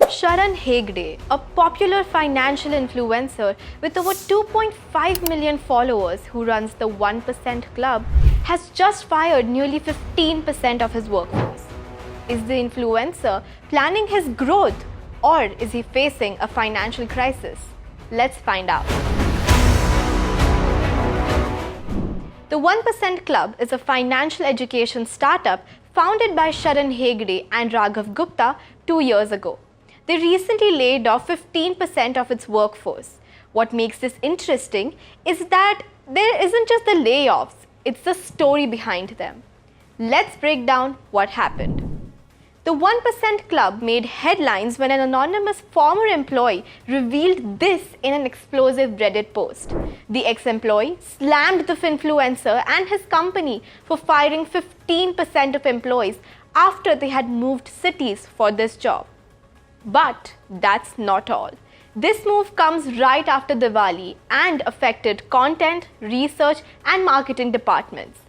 Sharan Hegde, a popular financial influencer with over 2.5 million followers who runs the 1% Club, has just fired nearly 15% of his workforce. Is the influencer planning his growth, or is he facing a financial crisis? Let's find out. The 1% Club is a financial education startup founded by Sharan Hegde and Raghav Gupta 2 years ago. They recently laid off 15% of its workforce. What makes this interesting is that there isn't just the layoffs, it's the story behind them. Let's break down what happened. The 1% Club made headlines when an anonymous former employee revealed this in an explosive Reddit post. The ex-employee slammed the finfluencer and his company for firing 15% of employees after they had moved cities for this job. But that's not all. This move comes right after Diwali and affected content, research and marketing departments.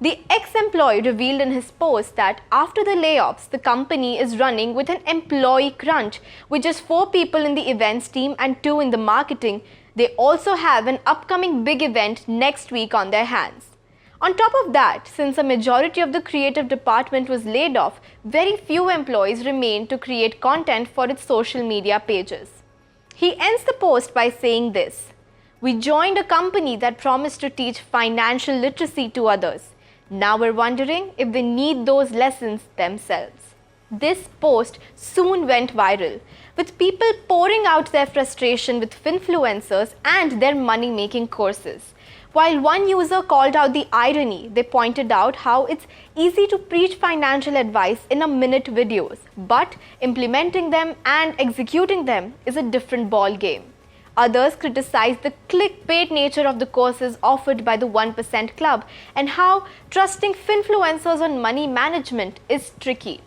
The ex-employee revealed in his post that after the layoffs, the company is running with an employee crunch with just 4 people in the events team and 2 in the marketing. They also have an upcoming big event next week on their hands. On top of that, since a majority of the creative department was laid off, very few employees remained to create content for its social media pages. He ends the post by saying this: "We joined a company that promised to teach financial literacy to others. Now we're wondering if they need those lessons themselves." This post soon went viral, with people pouring out their frustration with finfluencers and their money-making courses. While one user called out the irony, they pointed out how it's easy to preach financial advice in a minute videos, but implementing them and executing them is a different ball game. Others criticized the clickbait nature of the courses offered by the 1% Club and how trusting finfluencers on money management is tricky.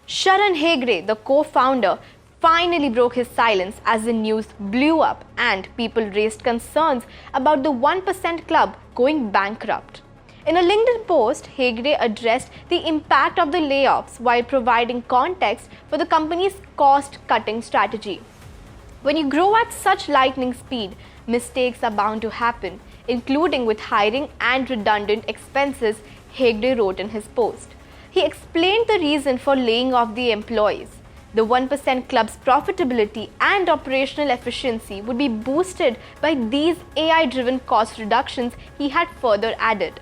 Sharan Hegde, the co-founder, finally broke his silence as the news blew up and people raised concerns about the 1% Club going bankrupt. In a LinkedIn post, Hegde addressed the impact of the layoffs while providing context for the company's cost-cutting strategy. When you grow at such lightning speed, mistakes are bound to happen, including with hiring and redundant expenses, Hegde wrote in his post. He explained the reason for laying off the employees. The 1% Club's profitability and operational efficiency would be boosted by these AI-driven cost reductions, he had further added.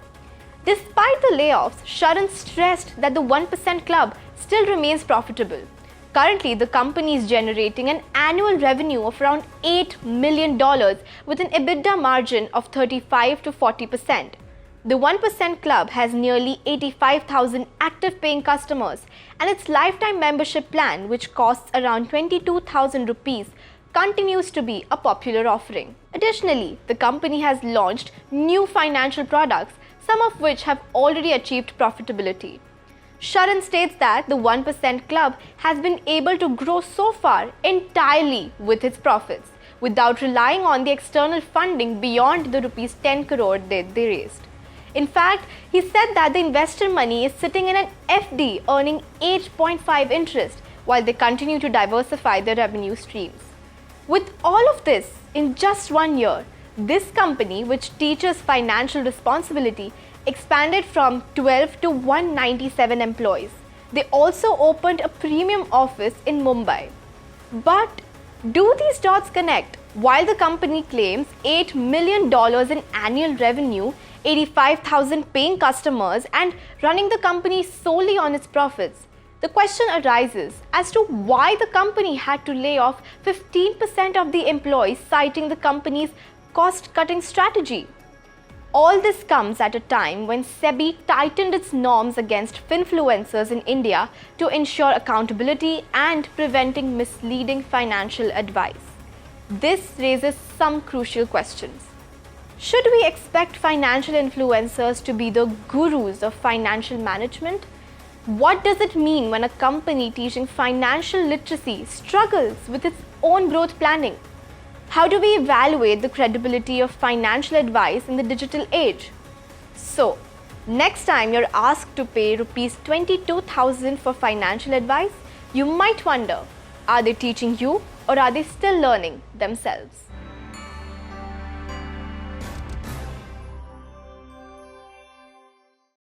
Despite the layoffs, Sharan stressed that the 1% Club still remains profitable. Currently, the company is generating an annual revenue of around $8 million with an EBITDA margin of 35 to 40%. The 1% Club has nearly 85,000 active paying customers, and its lifetime membership plan, which costs around 22,000 rupees, continues to be a popular offering. Additionally, the company has launched new financial products, some of which have already achieved profitability. Sharan states that the 1% Club has been able to grow so far entirely with its profits, without relying on the external funding beyond the rupees 10 crore they raised. In fact, he said that the investor money is sitting in an FD earning 8.5 interest while they continue to diversify their revenue streams. With all of this, in just 1 year, this company, which teaches financial responsibility, expanded from 12 to 197 employees. They also opened a premium office in Mumbai. But do these dots connect? While the company claims $8 million in annual revenue, 85,000 paying customers, and running the company solely on its profits, the question arises as to why the company had to lay off 15% of the employees, citing the company's cost-cutting strategy. All this comes at a time when SEBI tightened its norms against finfluencers in India to ensure accountability and preventing misleading financial advice. This raises some crucial questions. Should we expect financial influencers to be the gurus of financial management? What does it mean when a company teaching financial literacy struggles with its own growth planning? How do we evaluate the credibility of financial advice in the digital age? So, next time you're asked to pay rupees 22,000 for financial advice, you might wonder, Are they teaching you or are they still learning themselves?